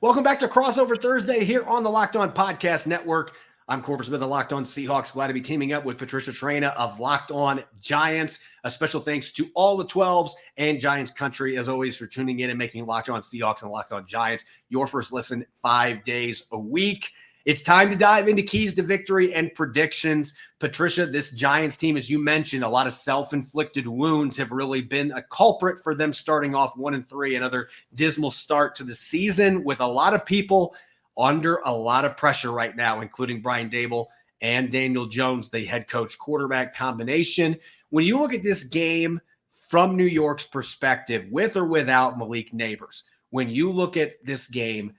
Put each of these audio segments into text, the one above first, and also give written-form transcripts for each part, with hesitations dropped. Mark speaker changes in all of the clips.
Speaker 1: Welcome back to Crossover Thursday here on the Locked On Podcast Network. I'm Corbin Smith of Locked On Seahawks. Glad to be teaming up with Patricia Traina of Locked On Giants. A special thanks to all the 12s and Giants country, as always, for tuning in and making Locked On Seahawks and Locked On Giants your first listen 5 days a week. It's time to dive into keys to victory and predictions. Patricia, this Giants team, as you mentioned, a lot of self-inflicted wounds have really been a culprit for them starting off 1-3, another dismal start to the season with a lot of people under a lot of pressure right now, including Brian Daboll and Daniel Jones, the head coach quarterback combination. When you look at this game from New York's perspective, with or without Malik Neighbors, when you look at this game,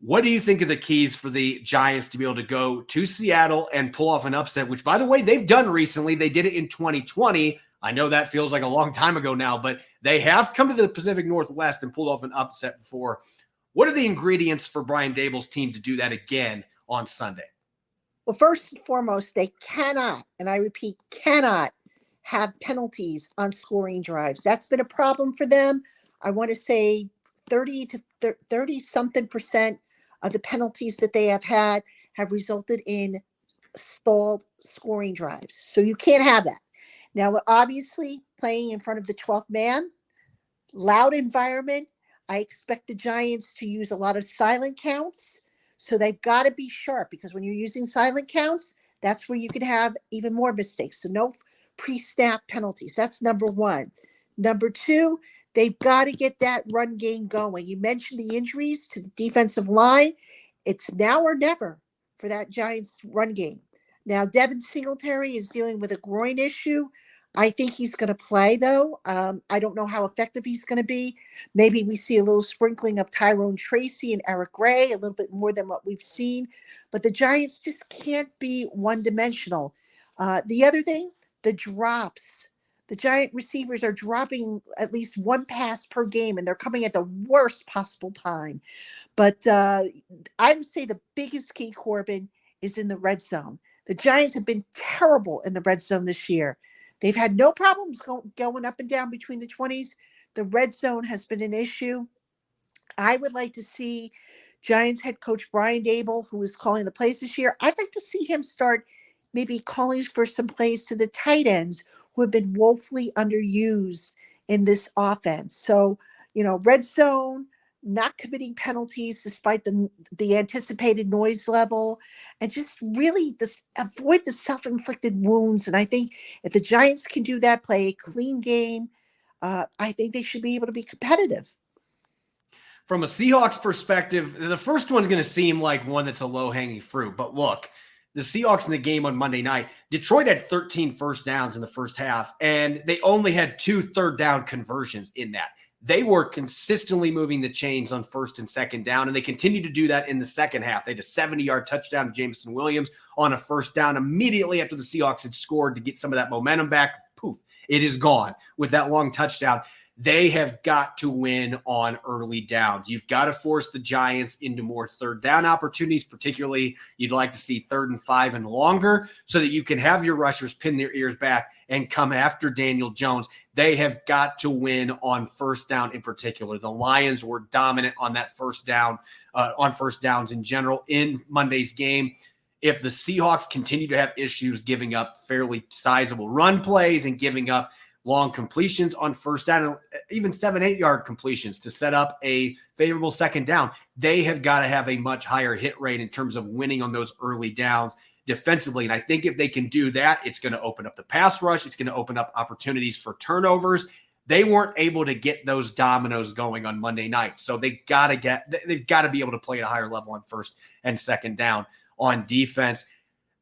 Speaker 1: what do you think are the keys for the Giants to be able to go to Seattle and pull off an upset, which, by the way, they've done recently? They did it in 2020. I know that feels like a long time ago now, but they have come to the Pacific Northwest and pulled off an upset before. What are the ingredients for Brian Daboll's team to do that again on Sunday?
Speaker 2: Well, first and foremost, they cannot, and I repeat, cannot have penalties on scoring drives. That's been a problem for them. I want to say 30-something% of the penalties that they have had have resulted in stalled scoring drives. So you can't have that. Now, obviously, playing in front of the 12th man, loud environment, I expect the Giants to use a lot of silent counts. So they've got to be sharp, because when you're using silent counts, that's where you can have even more mistakes. So no pre-snap penalties. That's number one. Number two, they've got to get that run game going. You mentioned the injuries to the defensive line. It's now or never for that Giants run game. Now, Devin Singletary is dealing with a groin issue. I think he's going to play, though. I don't know how effective he's going to be. Maybe we see a little sprinkling of Tyrone Tracy and Eric Gray, a little bit more than what we've seen. But the Giants just can't be one-dimensional. The other thing, the drops. The Giant receivers are dropping at least one pass per game, and they're coming at the worst possible time. But I would say the biggest key, Corbin, is in the red zone. The Giants have been terrible in the red zone this year. They've had no problems going up and down between the 20s. The red zone has been an issue. I would like to see Giants head coach Brian Daboll, who is calling the plays this year, I'd like to see him start maybe calling for some plays to the tight ends who have been woefully underused in this offense. So, red zone, not committing penalties despite the anticipated noise level, and just really avoid the self-inflicted wounds. And I think if the Giants can do that, play a clean game, I think they should be able to be competitive.
Speaker 1: From a Seahawks perspective, the first one's going to seem like one that's a low-hanging fruit. But look, the Seahawks in the game on Monday night, Detroit had 13 first downs in the first half, and they only had 2 third-down conversions in that. They were consistently moving the chains on first and second down, and they continued to do that in the second half. They had a 70-yard touchdown to Jameson Williams on a first down immediately after the Seahawks had scored to get some of that momentum back. Poof, it is gone with that long touchdown. They have got to win on early downs. You've got to force the Giants into more third down opportunities, particularly you'd like to see 3rd and 5 and longer, so that you can have your rushers pin their ears back and come after Daniel Jones. They have got to win on first down in particular. The Lions were dominant on that first down, on first downs in general in Monday's game. If the Seahawks continue to have issues giving up fairly sizable run plays and giving up long completions on first down, even 7-8 yard completions to set up a favorable second down, they have got to have a much higher hit rate in terms of winning on those early downs defensively. And I think if they can do that, it's going to open up the pass rush. It's going to open up opportunities for turnovers. They weren't able to get those dominoes going on Monday night. So they've got to be able to play at a higher level on first and second down on defense.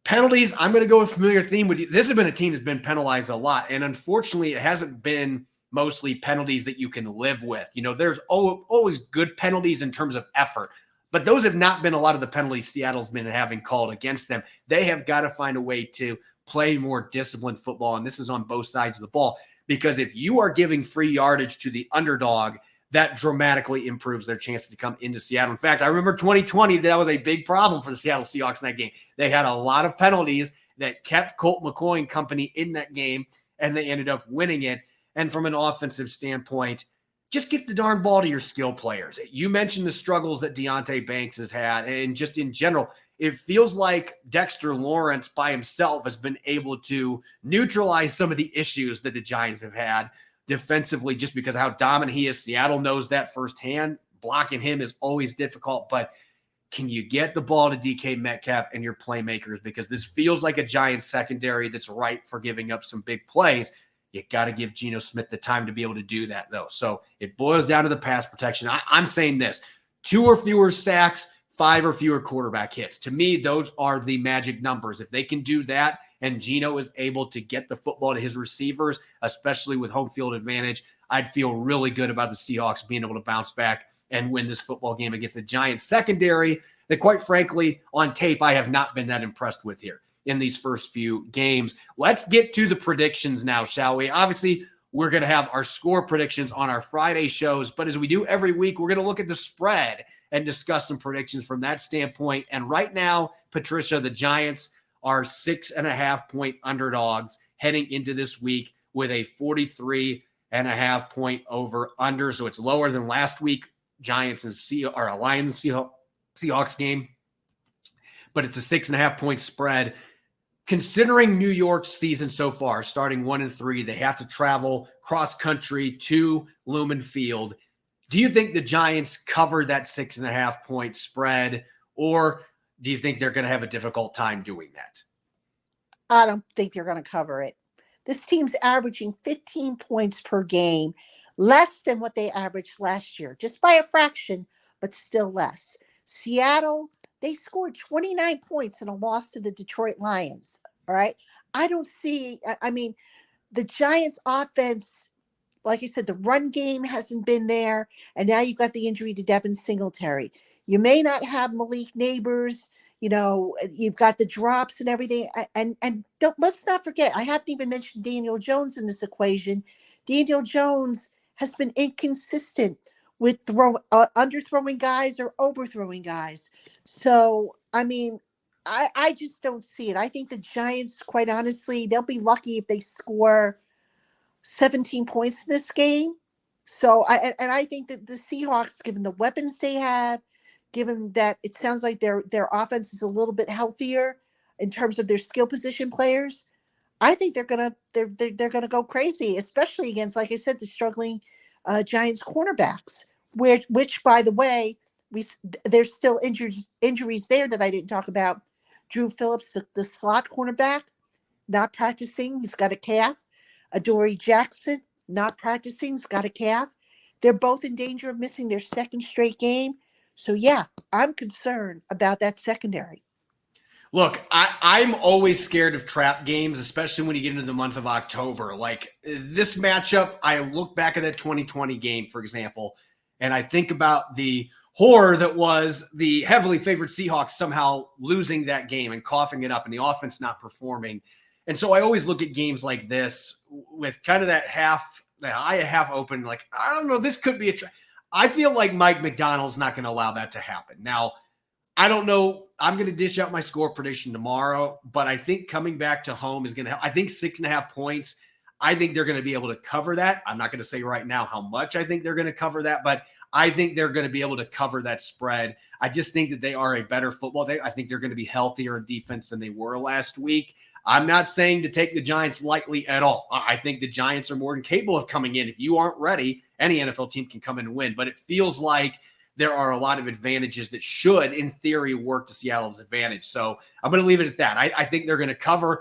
Speaker 1: Penalties, I'm going to go with a familiar theme with you. This has been a team that's been penalized a lot, and unfortunately, it hasn't been mostly penalties that you can live with. There's always good penalties in terms of effort, but those have not been a lot of the penalties Seattle's been having called against them. They have got to find a way to play more disciplined football, and this is on both sides of the ball, because if you are giving free yardage to the underdog, that dramatically improves their chances to come into Seattle. In fact, I remember 2020, that was a big problem for the Seattle Seahawks in that game. They had a lot of penalties that kept Colt McCoy and company in that game, and they ended up winning it. And from an offensive standpoint, just get the darn ball to your skill players. You mentioned the struggles that Deonte Banks has had, and just in general, it feels like Dexter Lawrence by himself has been able to neutralize some of the issues that the Giants have had defensively just because of how dominant he is. Seattle knows that firsthand. Blocking him is always difficult, but can you get the ball to DK Metcalf and your playmakers? Because this feels like a Giants secondary that's ripe for giving up some big plays. You got to give Geno Smith the time to be able to do that, though. So it boils down to the pass protection. I'm saying this: 2 or fewer sacks, 5 or fewer quarterback hits. To me, those are the magic numbers. If they can do that and Geno is able to get the football to his receivers, especially with home field advantage, I'd feel really good about the Seahawks being able to bounce back and win this football game against the Giants secondary that, quite frankly, on tape, I have not been that impressed with here in these first few games. Let's get to the predictions now, shall we? Obviously, we're going to have our score predictions on our Friday shows, but as we do every week, we're going to look at the spread and discuss some predictions from that standpoint. And right now, Patricia, the Giants are 6.5-point underdogs heading into this week with a 43.5-point over under. So it's lower than last week, Giants and Lions Seahawks game, but it's a 6.5-point spread. Considering New York's season so far, starting 1-3, they have to travel cross country to Lumen Field. Do you think the Giants cover that 6.5-point spread, or do you think they're going to have a difficult time doing that?
Speaker 2: I don't think they're going to cover it. This team's averaging 15 points per game, less than what they averaged last year, just by a fraction, but still less. Seattle, they scored 29 points in a loss to the Detroit Lions. All right. I don't see, the Giants offense, like I said, the run game hasn't been there. And now you've got the injury to Devin Singletary. You may not have Malik Neighbors. You've got the drops and everything. And let's not forget, I haven't even mentioned Daniel Jones in this equation. Daniel Jones has been inconsistent with underthrowing guys or overthrowing guys. So, I just don't see it. I think the Giants, quite honestly, they'll be lucky if they score 17 points in this game. So, I think that the Seahawks, given the weapons they have, given that it sounds like their offense is a little bit healthier in terms of their skill position players, I think they're gonna go crazy, especially against, like I said, the struggling Giants cornerbacks, which by the way, there's still injuries there that I didn't talk about. Drew Phillips, the slot cornerback, not practicing. He's got a calf. Adoree Jackson, not practicing. He's got a calf. They're both in danger of missing their second straight game. So, yeah, I'm concerned about that secondary.
Speaker 1: Look, I'm always scared of trap games, especially when you get into the month of October. Like this matchup, I look back at that 2020 game, for example, and I think about the horror that was the heavily favored Seahawks somehow losing that game and coughing it up and the offense not performing. And so I always look at games like this with kind of that eye half open, like, I don't know, this could be I feel like Mike McDonald's not going to allow that to happen. Now, I don't know. I'm going to dish out my score prediction tomorrow, but I think coming back to home is going to help. I think 6.5 points. I think they're going to be able to cover that. I'm not going to say right now how much I think they're going to cover that, but I think they're going to be able to cover that spread. I just think that they are a better football team. I think they're going to be healthier in defense than they were last week. I'm not saying to take the Giants lightly at all. I think the Giants are more than capable of coming in. If you aren't ready, any NFL team can come in and win, but it feels like there are a lot of advantages that should, in theory, work to Seattle's advantage. So I'm going to leave it at that. I think they're going to cover.